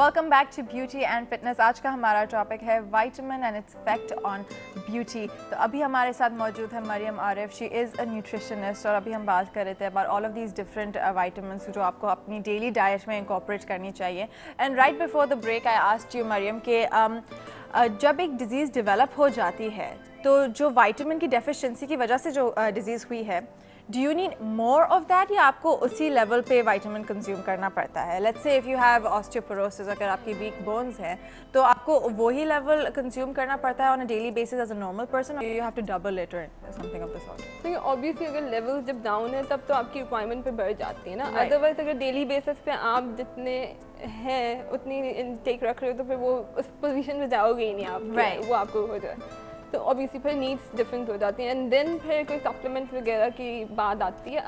Welcome back to beauty and fitness. आज का हमारा टॉपिक है vitamin and its effect on beauty. तो अभी हमारे साथ मौजूद है Mariam Arif. She is a nutritionist और अभी हम बात कर रहे थे about all of these different vitamins जो आपको अपनी डेली डाइट में इंकॉर्पोरेट करनी चाहिए। And right before the break I asked you Mariam के जब एक डिजीज़ डेवलप हो जाती है तो जो विटामिन की डेफिशिएंसी की वजह से जो डिजीज़ हुई है, do you need more of that या आपको उसी लेवल पे विटामिन कंज्यूम करना पड़ता है? Let's say if you have osteoporosis, अगर आपकी वीक बोन्स हैं तो आपको वही लेवल कंज्यूम करना पड़ता है on a daily basis as a normal person, you have to double it और समथिंग ऑफ द सॉर्ट? देखिए ऑब्वियसली अगर लेवल जब डाउन है तब तो आपकी रिक्वायरमेंट पे बढ़ जाती है ना। अदरवाइज अगर डेली बेसिस पे आप जितने हैं उतनी इनटेक रख रहे हो तो फिर वो उस पोजीशन पे जाओगे ही नहीं आप, वो आपको हो जाए तो ऑब्वियसली फिर नीड्स डिफरेंट हो जाती हैं एंड देन फिर कोई सप्लीमेंट्स वगैरह की बात आती है,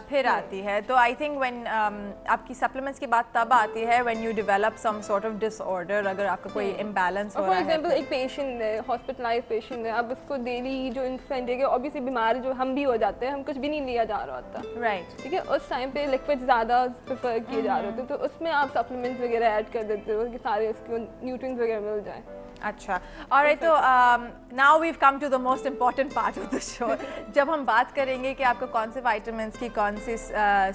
फिर आती है। तो आई थिंक व्हेन आपकी सप्लीमेंट्स की बात तब आती है when you develop some sort of disorder, अगर आपका कोई इम्बैलेंस हो रहा है। फॉर एग्जांपल एक पेशेंट है, हॉस्पिटलाइज पेशेंट है, अब उसको डेली जो इन्फ्लुएंजा है, ऑब्वियसली बीमार जो हम भी हो जाते हैं, हम कुछ भी नहीं लिया जा रहा होता, राइट, ठीक है, उस टाइम पे लिक्विड ज़्यादा प्रेफर किए जा रहे होते, तो उसमें आप सप्लीमेंट्स वगैरह ऐड कर देते हो कि सारे उसको न्यूट्रिएंट्स वगैरह मिल जाए। अच्छा, ऑलराइट, तो now we've come to the most important part of the show. जब हम बात करेंगे कि आपको कौन से विटामिन्स की कौन सी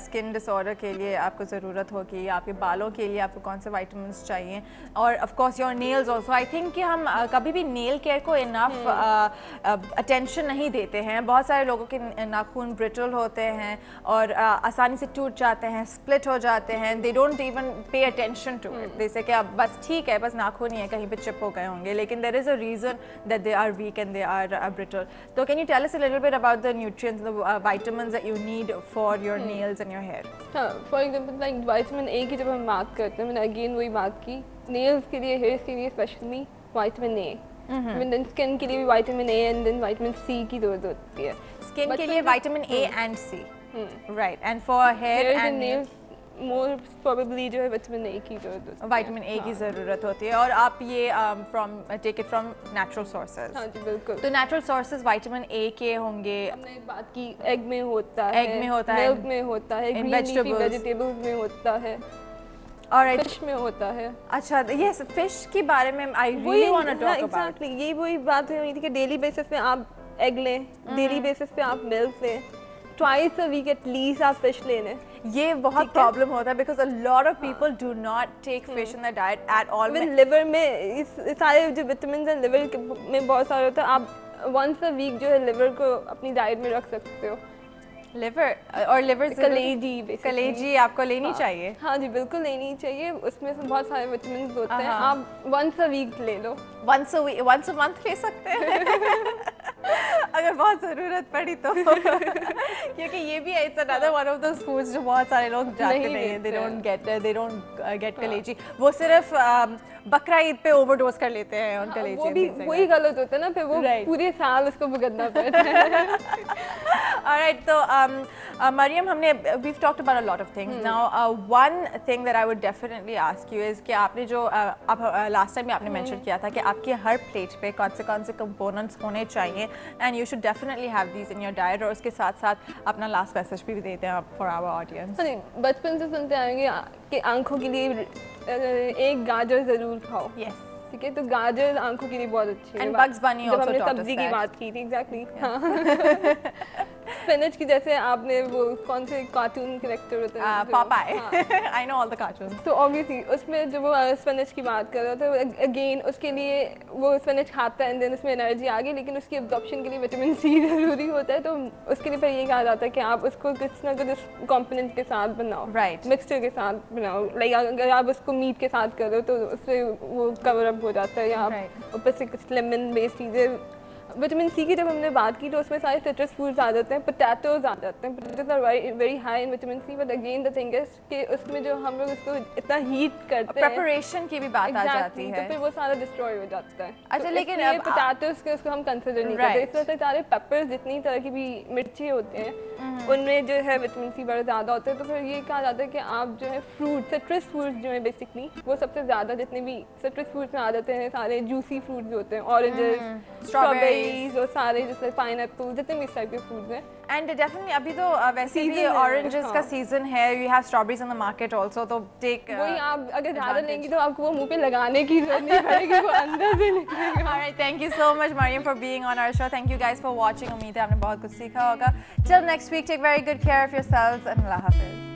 स्किन डिसऑर्डर के लिए आपको ज़रूरत होगी, आपके बालों के लिए आपको कौन से विटामिन्स चाहिए, और of course your nails also. I think कि हम कभी भी नेल केयर को इनफ अटेंशन नहीं देते हैं। बहुत सारे लोगों के नाखून ब्रिटल होते हैं और आसानी से टूट जाते हैं, स्प्लिट हो जाते हैं, they don't even pay attention to it. जैसे कि अब बस ठीक है, बस नाखून ही है, कहीं पे चिप हो गए होंगे, लेकिन there is a reason that they are weak and they are brittle. So can you tell us a little bit about the nutrients, the vitamins that you need for your nails and your hair? हाँ, for example like vitamin A की जब हम बात करते हैं, मैंने again वही बात की, nails के लिए, hairs के लिए specially vitamin A, then skin के लिए भी vitamin A and then vitamin C की जरूरत होती है। Skin के लिए vitamin A and C, right, and for hair and nails more probably जो है विटामिन ए की जरूरत होती है, विटामिन ए की ज़रूरत होती है। और आप ये take it from natural sources? हाँ जी बिल्कुल। तो नेचुरल सोर्सेज विटामिन ए के होंगे, हमने बात की, एग में होता है, मिल्क में होता है, ग्रीन लीफी वेजिटेबल्स में होता है, और फिश में होता है। अच्छा, ये फिश के बारे में I really want to talk about. Exactly, ये वही बात हुई थी कि डेली बेसिस पे आप एग लें, डेली बेसिस पे आप मिल्क लें, ट्वाइस अ वीक एटलीस्ट आप फिश लेने। ये बहुत प्रॉब्लम होता है because a lot of people do not take fish in the diet at all. Liver में इस सारे जो विटामिन हैं लिवर में बहुत सारे होते हैं, आप वंस अ वीक जो है लिवर को अपनी डाइट में रख सकते हो। लिवर और लिवर कलेजी आपको लेनी चाहिए? हाँ जी बिल्कुल लेनी चाहिए, उसमें से बहुत सारे विटामिन होते हैं, आप वंस अ वीक ले लो। वंस अ मंथ ले सकते हैं अगर बहुत ज़रूरत पड़ी तो क्योंकि ये भी है, it's another one of those foods जो बहुत सारे लोग जाते नहीं हैं, दे डोंट गेट कलेजी। वो सिर्फ बकरा ईद पे ओवरडोज कर लेते हैं उन कलेजी। वो भी वही गलत होता है ना, फिर वो पूरे साल उसको भुगतना पड़ता है। ऑलराइट, तो मरियम, हमने we've talked about a lot of things. Now one thing that I would definitely ask you is कि आपने जो आप लास्ट टाइम आपने मेंशन किया था कि आपके हर प्लेट पे कौन से कंपोनेंट्स होने चाहिए and you should definitely have these in your diet, और उसके साथ साथ अपना लास्ट मैसेज भी देते हैं फॉर आवर ऑडियंस। बचपन से सुनते आएंगे कि आंखों के लिए एक गाजर जरूर खाओ। यस, ठीक है, तो गाजर आंखों के लिए बहुत अच्छी है। एंड बग्स बनी जब हमने सब्जी की बात की थी, एग्जैक्टली स्पिनच की, जैसे आपने वो कौन से कार्टून कैरेक्टर होते हैं, Popeye, I know all the cartoons, तो ऑब्वियसली उसमें जो वो स्पिनच की बात कर रहे थे, अगेन उसके लिए वो स्पिनच खाता है एंड देन उसमें एनर्जी आ गई, लेकिन उसकी एब्जॉर्प्शन के लिए विटामिन सी जरूरी होता है, तो उसके लिए फिर ये कहा जाता है कि आप उसको कुछ ना कुछ कॉम्पोनेंट के साथ बनाओ, राइट, मिक्सचर के साथ बनाओ। लाइक अगर आप उसको मीट के साथ करो तो उससे वो कवर अप हो जाता है, या ऊपर से कुछ लेमन बेस्ड चीज़ें। विटामिन सी की जब हमने बात की तो उसमें सारे सिट्रस फ्रूट्स आ जाते हैं, पोटैटोज आ जाते हैं, potatoes are very high in vitamin C, but again the thing is कि उसमें जो हम लोग उसको इतना हीट करते हैं, प्रिपरेशन की भी बात आ जाती है, तो फिर वो सारा डिस्ट्रॉय हो जाता है। अच्छा, तो लेकिन ये पोटैटोज के उसको हम कंसिडर नहीं करते, इस वजह से सारे पेपर्स जितनी तरह की भी मिर्ची होते हैं उनमें जो है विटामिन सी बड़ा ज़्यादा होता है, तो फिर ये कहा जाता है कि आप जो है फ्रूट, सिट्रस फ्रूट्स जो है बेसिकली वो सबसे ज़्यादा, जितने भी सिट्रस फ्रूट्स में आ जाते हैं सारे जूसी फ्रूट्स होते हैं, ऑरेंजेस, स्ट्रॉबेरीज और सारे जैसे पाइनएप्पल जितने भी इस टाइप के फ्रूट्स हैं। एंड डेफिनेटली अभी तो वैसे भी Season है, ऑरेंजेस का हाँ। सीजन है, you have strawberries in the market also, तो टेक वही आप अगर ज़्यादा लेंगी तो आपको वो मुंह पे लगाने की जरूरत नहीं पड़ेगी, वो अंदर से निकलेगा। Alright, thank you so much Mariam for being on our show. Thank you guys for watching. उम्मीद है आपने बहुत कुछ सीखा होगा. Till next week, take very good care of yourselves and Allah Hafiz.